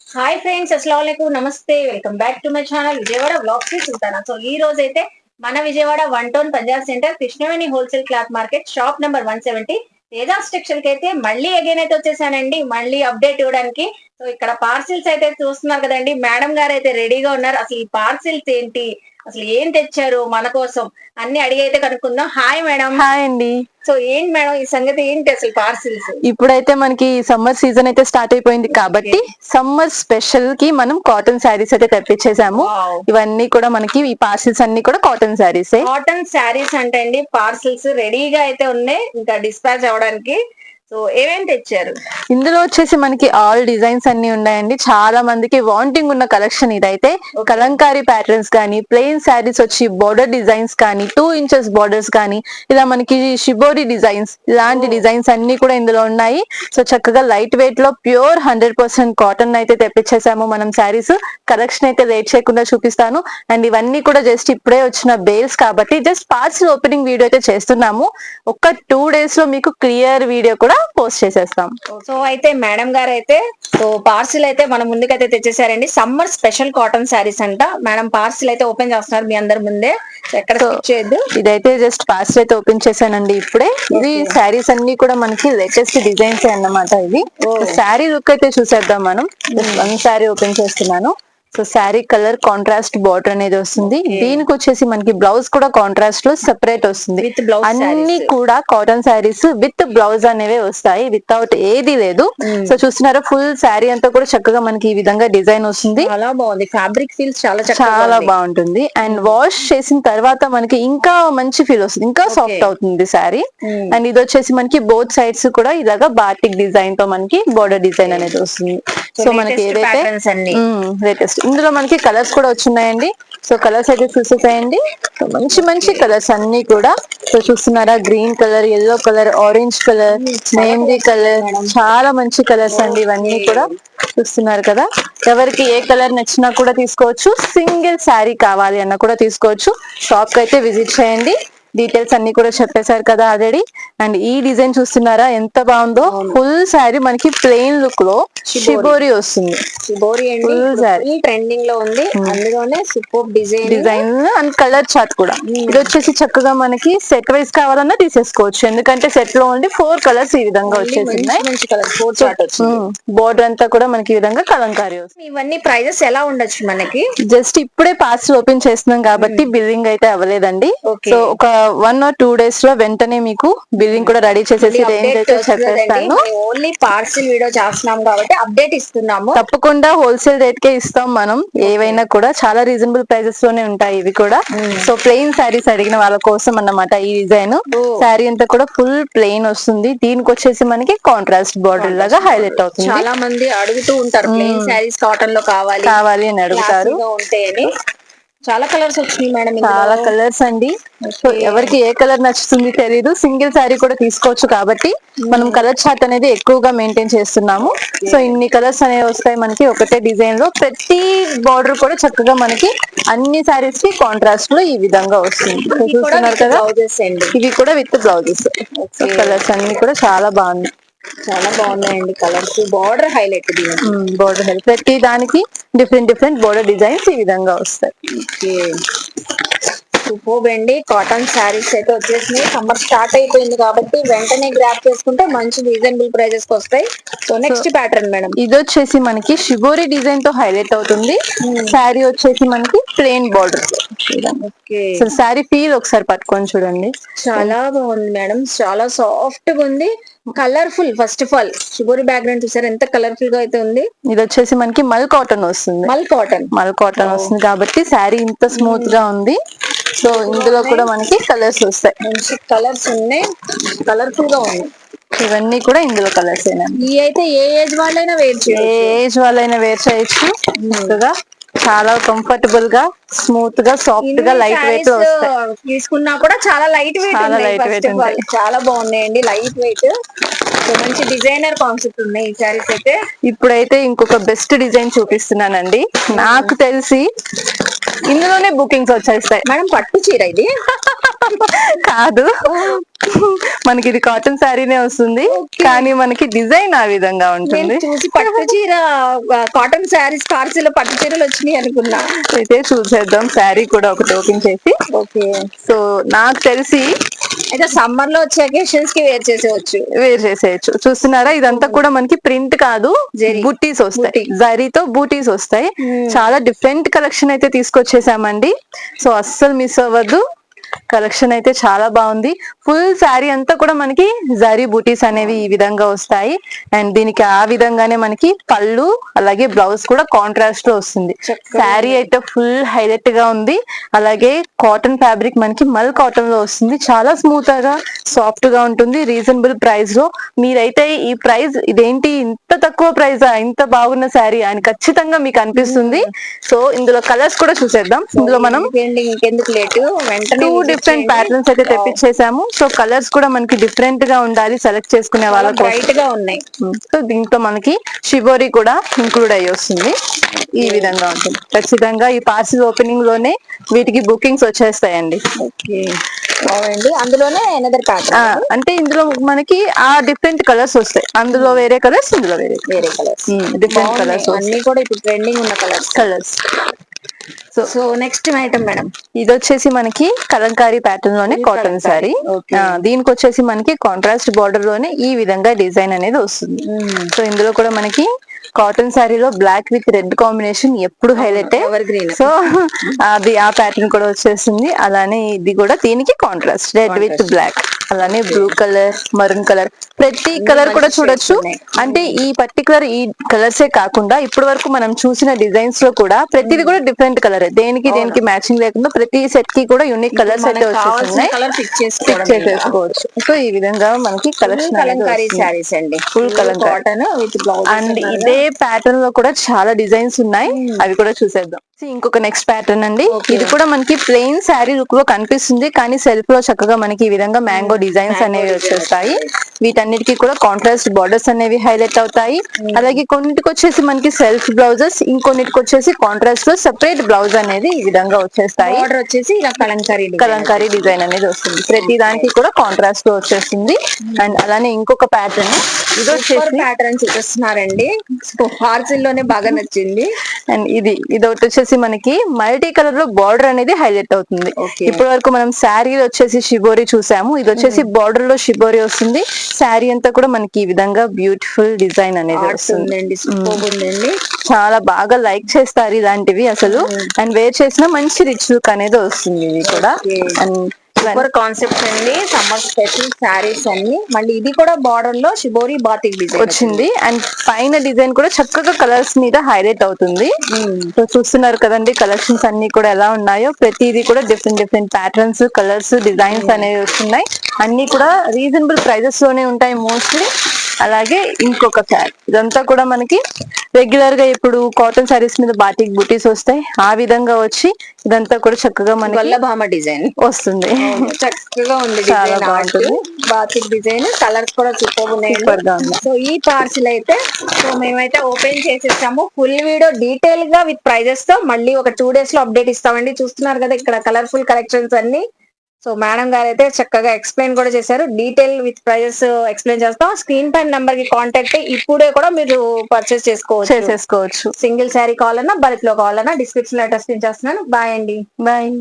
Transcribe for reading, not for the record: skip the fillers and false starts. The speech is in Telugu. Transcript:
హాయ్ ఫ్రెండ్స్, అస్సలాముఅలైకుం, నమస్తే. Welcome back to my channel Vijayawada vlogs కి సుల్తానా. సో ఈ రోజు అయితే మన Vijayawada one town Punjab centre Krishnaveni wholesale cloth market shop number 170 Tejas textile కి అయితే మళ్ళీ అగైన్ అయితే వచ్చేసానండి. మళ్ళీ అప్డేట్ ఇవ్వడానికి. సో ఇక్కడ పార్సిల్స్ అయితే చూస్తున్నారు కదండి. మేడం గారు అయితే రెడీగా ఉన్నారు. అసలు ఈ పార్సిల్స్ ఏంటి, అసలు ఏం తెచ్చారు మన కోసం అన్ని అడిగి అయితే కనుక్కుందాం. Hi madam. హాయ్ అండి. సో ఏంటి మేడం ఈ సంగతి, ఏంటి అసలు పార్సిల్స్? ఇప్పుడైతే మనకి సమ్మర్ సీజన్ అయితే స్టార్ట్ అయిపోయింది కాబట్టి సమ్మర్ స్పెషల్ కి మనం కాటన్ శారీస్ అయితే తెప్పించేసాము. ఇవన్నీ కూడా మనకి ఈ పార్సిల్స్ అన్ని కూడా కాటన్ శారీస్. కాటన్ శారీస్ అంటే అండి పార్సిల్స్ రెడీగా అయితే ఉన్నాయి ఇంకా డిస్పాచ్ అవడానికి. సో ఏమేమి తెచ్చారు? ఇందులో వచ్చేసి మనకి ఆల్ డిజైన్స్ అన్ని ఉన్నాయండి. చాలా మందికి వాంటింగ్ ఉన్న కలెక్షన్ ఇదైతే. కలంకారీ ప్యాటర్న్స్ కానీ, ప్లెయిన్ శారీస్ వచ్చి బోర్డర్ డిజైన్స్ కానీ, 2 ఇంచెస్ బోర్డర్స్ కానీ, ఇలా మనకి షిబోరి డిజైన్స్, ఇలాంటి డిజైన్స్ అన్ని కూడా ఇందులో ఉన్నాయి. సో చక్కగా లైట్ వెయిట్ లో ప్యూర్ 100% కాటన్ అయితే తెప్పించేసాము మనం శారీస్. కలెక్షన్ అయితే లేట్ చేయకుండా చూపిస్తాను. అండ్ ఇవన్నీ కూడా జస్ట్ ఇప్పుడే వచ్చిన బేల్స్ కాబట్టి జస్ట్ పార్సిల్ ఓపెనింగ్ వీడియో అయితే చేస్తున్నాము. ఒక 2 days లో మీకు క్లియర్ వీడియో కూడా పోస్ట్ చేసేస్తాం. సో అయితే మేడం గారు అయితే సో పార్సిల్ అయితే మన ముందుకైతే తెచ్చేసారండి. సమ్మర్ స్పెషల్ కాటన్ శారీస్ అంట. మేడం పార్సిల్ అయితే ఓపెన్ చేస్తున్నారు మీ అందరి ముందే. ఎక్కడ చేయొద్దు. ఇదైతే జస్ట్ పార్సిల్ అయితే ఓపెన్ చేశానండి ఇప్పుడే. ఇది శారీస్ అన్ని కూడా మనకి లేటెస్ట్ డిజైన్స్ అన్నమాట. ఇది శారీ లుక్ అయితే చూసేద్దాం మనం. వన్ శారీ ఓపెన్ చేస్తున్నాను. So sari colour contrast border అనేది వస్తుంది. దీనికి వచ్చేసి మనకి బ్లౌజ్ కూడా కాంట్రాస్ట్ లో సెపరేట్ వస్తుంది. అన్ని కూడా కాటన్ శారీస్ విత్ బ్లౌజ్ అనేవి వస్తాయి, వితౌట్ ఏది లేదు. సో చూస్తున్నారా, ఫుల్ శారీ అంతా కూడా చక్కగా మనకి ఈ విధంగా డిజైన్ వస్తుంది. చాలా బాగుంది. ఫ్యాబ్రిక్ ఫీల్స్ చాలా బాగుంటుంది. అండ్ వాష్ చేసిన తర్వాత మనకి ఇంకా మంచి ఫీల్ వస్తుంది, ఇంకా సాఫ్ట్ అవుతుంది శారీ. అండ్ ఇది వచ్చేసి మనకి బోత్ సైడ్స్ కూడా ఇలాగా బాటిక్ డిజైన్ తో మనకి బోర్డర్ డిజైన్ అనేది వస్తుంది. సో మనకి ఏదైతే లేటెస్ట్ ఇందులో మనకి కలర్స్ కూడా వచ్చినాయండి. సో కలర్స్ అయితే చూసేసాయండి. సో మంచి మంచి కలర్స్ అన్ని కూడా. సో చూస్తున్నారా, green colour, yellow colour, orange colour, mehndi colour, చాలా మంచి కలర్స్ అండి ఇవన్నీ కూడా. చూస్తున్నారు కదా, ఎవరికి ఏ కలర్ నచ్చినా కూడా తీసుకోవచ్చు. సింగిల్ శారీ కావాలి అన్న కూడా తీసుకోవచ్చు. షాప్ కి అయితే విజిట్ చేయండి. డీటెయిల్స్ అన్ని కూడా చెప్పేశారు కదా ఆల్రెడీ. అండ్ ఈ డిజైన్ చూస్తున్నారా ఎంత బాగుందో. ఫుల్ శారీ మనకి ప్లెయిన్ లుక్ లో షిబోరి వస్తుంది. ఫుల్ శారీ ట్రెండింగ్ లో ఉంది. అందులోనే super design and colour chart కూడా. ఇది వచ్చేసి చక్కగా మనకి సెట్ వైజ్ కావాలన్నా తీసేసుకోవచ్చు. ఎందుకంటే సెట్ లో ఓన్లీ 4 కలర్స్ ఈ విధంగా వచ్చేసినాయి. బోర్డర్ అంతా కూడా మనకి ఈ విధంగా కలంకారీ వస్తుంది. ఇవన్నీ ప్రైజెస్ ఎలా ఉండొచ్చు మనకి? జస్ట్ ఇప్పుడే పార్సిల్ ఓపెన్ చేస్తున్నాం కాబట్టి బిల్లింగ్ అయితే అవ్వలేదండి. సో ఒక 1 or 2 days లో వెంటనే మీకు బిల్లింగ్ కూడా రెడీ చేసేసి రేంజ్ అయితే చెప్పేస్తాను. ఓన్లీ పార్సిల్ వీడియో చేస్తున్నాం కాబట్టి అప్డేట్ ఇస్తున్నాము. తప్పకుండా హోల్సేల్ రేట్ కే ఇస్తాం మనం. ఏవైనా కూడా చాలా రీజనబుల్ ప్రైజెస్ లోనే ఉంటాయి ఇవి కూడా. సో ప్లెయిన్ శారీస్ అడిగిన వాళ్ళ కోసం అన్నమాట ఈ డిజైన్. శారీ అంతా కూడా ఫుల్ ప్లెయిన్ వస్తుంది. దీనికి వచ్చేసి మనకి కాంట్రాస్ట్ బార్డర్ లాగా హైలైట్ అవుతుంది. చాలా మంది అడుగుతూ ఉంటారు ప్లెయిన్ శారీస్ కాటన్ లో కావాలి అని అడుగుతారు. ఉంటాయని. చాలా కలర్స్ వచ్చినాయి మేడం. చాలా కలర్స్ అండి. సో ఎవరికి ఏ కలర్ నచ్చుతుంది తెలీదు. సింగిల్ శారీ కూడా తీసుకోవచ్చు కాబట్టి మనం కలర్ చార్ట్ అనేది ఎక్కువగా మెయింటైన్ చేస్తున్నాము. సో ఇన్ని కలర్స్ అనేవి వస్తాయి మనకి ఒకటే డిజైన్ లో. ప్రతి బార్డర్ కూడా చక్కగా మనకి అన్ని శారీస్ కి కాంట్రాస్ట్ లో ఈ విధంగా వస్తుంది. చూస్తున్నారు కదా, ఇవి కూడా విత్ బ్లౌజెస్. కలర్స్ అన్ని కూడా చాలా బాగుంది. చాలా బాగున్నాయండి colours. Border highlight, border highlight. ప్రతి దానికి డిఫరెంట్ బోర్డర్ డిజైన్స్ ఈ విధంగా వస్తాయి. సూపర్ అండి. కాటన్ శారీస్ అయితే వచ్చేసినాయి. సమ్మర్ స్టార్ట్ అయిపోయింది కాబట్టి వెంటనే గ్రాప్ చేసుకుంటే మంచి రీజనబుల్ ప్రైజెస్ కి వస్తాయి. So next pattern madam. ఇది వచ్చేసి మనకి షిబోరి డిజైన్ తో హైలైట్ అవుతుంది. శారీ వచ్చేసి మనకి ప్లెయిన్ బార్డర్. శారీ ఫీల్ ఒకసారి పట్టుకొని చూడండి. చాలా బాగుంది మేడం. చాలా సాఫ్ట్ గా ఉంది, colourful. First of all shibori background చూసారు ఎంత కలర్ఫుల్ గా అయితే ఉంది. ఇది వచ్చేసి మనకి మల్ కాటన్ వస్తుంది. మల్ కాటన్ వస్తుంది కాబట్టి శారీ ఇంత స్మూత్ గా ఉంది. సో ఇందులో కూడా మనకి కలర్స్ వస్తాయి. మంచి కలర్స్ ఉన్నాయి, కలర్ఫుల్ గా ఉన్నాయి. ఇవన్నీ కూడా ఇందులో కలర్స్ అయినా. ఈ అయితే ఏ ఏజ్ వాళ్ళైనా వేర్ చేయొచ్చు. ఏ ఏజ్ వాళ్ళైనా వేర్ చేయొచ్చు. చక్కగా చాలా కంఫర్టబుల్ గా, స్మూత్ గా, సాఫ్ట్ గా, లైట్ వెయిట్ లో వస్తాయి. తీసుకున్నా కూడా చాలా లైట్ వెయిట్ ఉంటాయి. చాలా బాగున్నాయండి, లైట్ వెయిట్. మంచి డిజైనర్ కాన్సెప్ట్ ఉన్నాయి ఈ సారీస్ అయితే. ఇప్పుడైతే ఇంకొక బెస్ట్ డిజైన్ చూపిస్తున్నానండి. నాకు తెలిసి ఇందులోనే బుకింగ్స్ వచ్చేస్తాయి. మేడం పట్టు చీర ఇది కాదు, మనకి ఇది కాటన్ శారీనే వస్తుంది, కానీ మనకి డిజైన్ ఆ విధంగా ఉంటుంది. చూసి పట్టు చీర కాటన్ శారీస్ పార్సిల్ పట్టు చీరలు వచ్చినాయి అనుకున్నా. అయితే చూసేద్దాం శారీ కూడా ఒకటి ఓపెన్ చేసి. ఓకే, సో నాకు తెలిసి అయితే సమ్మర్ లో వచ్చే అకేషన్స్ కి వేర్ చేసేయచ్చు. చూస్తున్నారా, ఇదంతా కూడా మనకి ప్రింట్ కాదు, బూటీస్ వస్తాయి, జరీతో బూటీస్ వస్తాయి. చాలా డిఫరెంట్ కలెక్షన్ అయితే తీసుకొచ్చేసామండి. సో అస్సలు మిస్ అవ్వద్దు, కలెక్షన్ అయితే చాలా బాగుంది. ఫుల్ శారీ అంతా కూడా మనకి జరీ బూటీస్ అనేవి ఈ విధంగా వస్తాయి. అండ్ దీనికి ఆ విధంగానే మనకి పళ్ళు అలాగే బ్లౌజ్ కూడా కాంట్రాస్ట్ లో వస్తుంది. శారీ అయితే ఫుల్ హైలైట్ గా ఉంది. అలాగే కాటన్ ఫ్యాబ్రిక్ మనకి మల్ కాటన్ లో వస్తుంది. చాలా స్మూత్ గా సాఫ్ట్ గా ఉంటుంది. రీజనబుల్ ప్రైస్ లో మీరైతే ఈ ప్రైస్ ఇదేంటి ఇంత తక్కువ ప్రైస్, ఇంత బాగున్న శారీ అని ఖచ్చితంగా మీకు అనిపిస్తుంది. సో ఇందులో కలర్స్ కూడా చూసేద్దాం. ఇందులో మనం ఇంకెందుకు లేటు వెంటనే డిఫరెంట్ ప్యాటర్న్స్ అయితే తెప్పించేసాము. సో కలర్స్ కూడా మనకి డిఫరెంట్ గా ఉండాలి సెలెక్ట్ చేసుకునే వాళ్ళ బ్రైట్ గా ఉన్నాయి. సో దీంట్లో మనకి షిబోరి కూడా ఇంక్లూడ్ అయ్యి వస్తుంది. ఈ విధంగా ఉంటుంది. ఖచ్చితంగా ఈ పార్సిల్ ఓపెనింగ్ లోనే వీటికి బుకింగ్స్ వచ్చేస్తాయండి. అందులోనే అంటే ఇందులో మనకి ఆ డిఫరెంట్ కలర్స్ వస్తాయి. అందులో వేరే కలర్స్, ఇందులో వేరే కలర్స్, డిఫరెంట్ కలర్స్ అన్ని కూడా ఇప్పుడు ట్రెండింగ్ ఉన్న colours. So next item madam, ఇది వచ్చేసి మనకి కలంకారీ ప్యాటర్న్ లోనే కాటన్ శారీ. దీనికి వచ్చేసి మనకి కాంట్రాస్ట్ బార్డర్ లోనే ఈ విధంగా డిజైన్ అనేది వస్తుంది. సో ఇందులో కూడా మనకి కాటన్ శారీలో బ్లాక్ విత్ రెడ్ కాంబినేషన్ ఎప్పుడు హైలైట్. సో అది ఆ ప్యాటర్న్ కూడా వచ్చేసింది. అలానే ఇది కూడా దీనికి కాంట్రాస్ట్ రెడ్ విత్ బ్లాక్, అలానే బ్లూ కలర్, మరూన్ కలర్, ప్రతి కలర్ కూడా చూడొచ్చు. అంటే ఈ పర్టికులర్ ఈ కలర్సే కాకుండా ఇప్పటి వరకు మనం చూసిన డిజైన్స్ లో కూడా ప్రతిది కూడా డిఫరెంట్ కలర్, దేనికి మ్యాచింగ్ లేకుండా ప్రతి సెట్ కి కూడా యూనిక్ కలర్స్ అయితే వచ్చేస్తున్నాయి. చేసేసుకోవచ్చు. సో ఈ విధంగా మనకి కలెక్షన్ ఫుల్ కలంకారీ అండ్ ఇదే ప్యాటర్న్ లో కూడా చాలా డిజైన్స్ ఉన్నాయి. అవి కూడా చూసేద్దాం. ఇంకొక నెక్స్ట్ ప్యాటర్న్ అండి. ఇది కూడా మనకి ప్లెయిన్ శారీ లుక్ లో కనిపిస్తుంది, కానీ సెల్ఫ్ లో చక్కగా మనకి ఈ విధంగా మ్యాంగో డిజైన్స్ అనేవి వచ్చేస్తాయి. వీటన్నిటికీ కూడా కాంట్రాస్ట్ బార్డర్స్ అనేవి హైలైట్ అవుతాయి. అలాగే కొన్నిటికి వచ్చేసి మనకి సెల్ఫ్ బ్లౌజెస్, ఇంకొన్నిటికి వచ్చేసి కాంట్రాస్ట్ లో సెపరేట్ బ్లౌజ్ అనేది ఈ విధంగా వచ్చేస్తాయి. కలంకారీ డిజైన్ అనేది వస్తుంది. ప్రతి దానికి కూడా కాంట్రాస్ట్ లో వచ్చేస్తుంది. అండ్ అలానే ఇంకొక ప్యాటర్న్, ఇది వచ్చేసి ప్యాటర్న్ చూపిస్తున్నారండి. పార్సిల్ లోనే బాగా నచ్చింది. అండ్ ఇది వచ్చేసి మనకి మల్టీ కలర్ లో బార్డర్ అనేది హైలైట్ అవుతుంది. ఇప్పటి వరకు మనం శారీ వచ్చేసి షిబోరి చూసాము, ఇది వచ్చేసి బార్డర్ లో షిబోరి వస్తుంది. శారీ అంతా కూడా మనకి ఈ విధంగా బ్యూటిఫుల్ డిజైన్ అనేది వస్తుంది. చాలా బాగా లైక్ చేస్తారు ఇలాంటివి అసలు. అండ్ వేర్ చేసిన మంచి రిచ్ లుక్ అనేది వస్తుంది. ఇది కూడా అండ్ సూపర్ కాన్సెప్ట్ అండి. సమ్మర్ స్పెషల్ శారీస్ అన్ని. మళ్ళీ ఇది కూడా బార్డర్ లో షిబోరి బాతిక్ డిజైన్ వచ్చింది. అండ్ పైన డిజైన్ కూడా చక్కగా కలర్స్ మీద హైలైట్ అవుతుంది. సో చూస్తున్నారు కదండి కలెక్షన్స్ అన్ని కూడా ఎలా ఉన్నాయో. ప్రతిదీ కూడా డిఫరెంట్ ప్యాటర్న్స్, కలర్స్, డిజైన్స్ అనేవి వస్తున్నాయి. అన్ని కూడా రీజనబుల్ ప్రైజెస్ లోనే ఉంటాయి మోస్ట్లీ. అలాగే ఇంకొక శారీ, ఇదంతా కూడా మనకి రెగ్యులర్ గా ఇప్పుడు కాటన్ శారీస్ మీద బాటిక్ బూటీస్ వస్తాయి. ఆ విధంగా వచ్చి ఇదంతా కూడా చక్కగా మనకి వల్లభామ డిజైన్ వస్తుంది. చక్కగా ఉంది, చాలా బాగుంటుంది. బాతిక్ డిజైన్, కలర్స్ కూడా సూపర్ ఉన్నాయి. సో ఈ పార్సిల్ అయితే మేమైతే ఓపెన్ చేసేసాము. ఫుల్ వీడియో డీటెయిల్ గా విత్ ప్రైజెస్ తో మళ్ళీ ఒక 2 days లో అప్డేట్ ఇస్తామండి. చూస్తున్నారు కదా ఇక్కడ కలర్ఫుల్ కలెక్షన్స్ అన్ని. సో మేడం గారు అయితే చక్కగా ఎక్స్ప్లెయిన్ కూడా చేశారు. డీటెయిల్ విత్ ప్రైజెస్ ఎక్స్ప్లెయిన్ చేస్తాం. స్క్రీన్ పైన నంబర్ కి కాంటాక్ట్ ఇప్పుడే కూడా మీరు పర్చేస్ చేసుకోవచ్చు. సింగిల్ శారీ కావాలన్నా, బల్క్ లో కావాలన్నా డిస్క్రిప్షన్ లో అటాచ్ చేస్తున్నాను. బాయ్ అండి. బాయ్.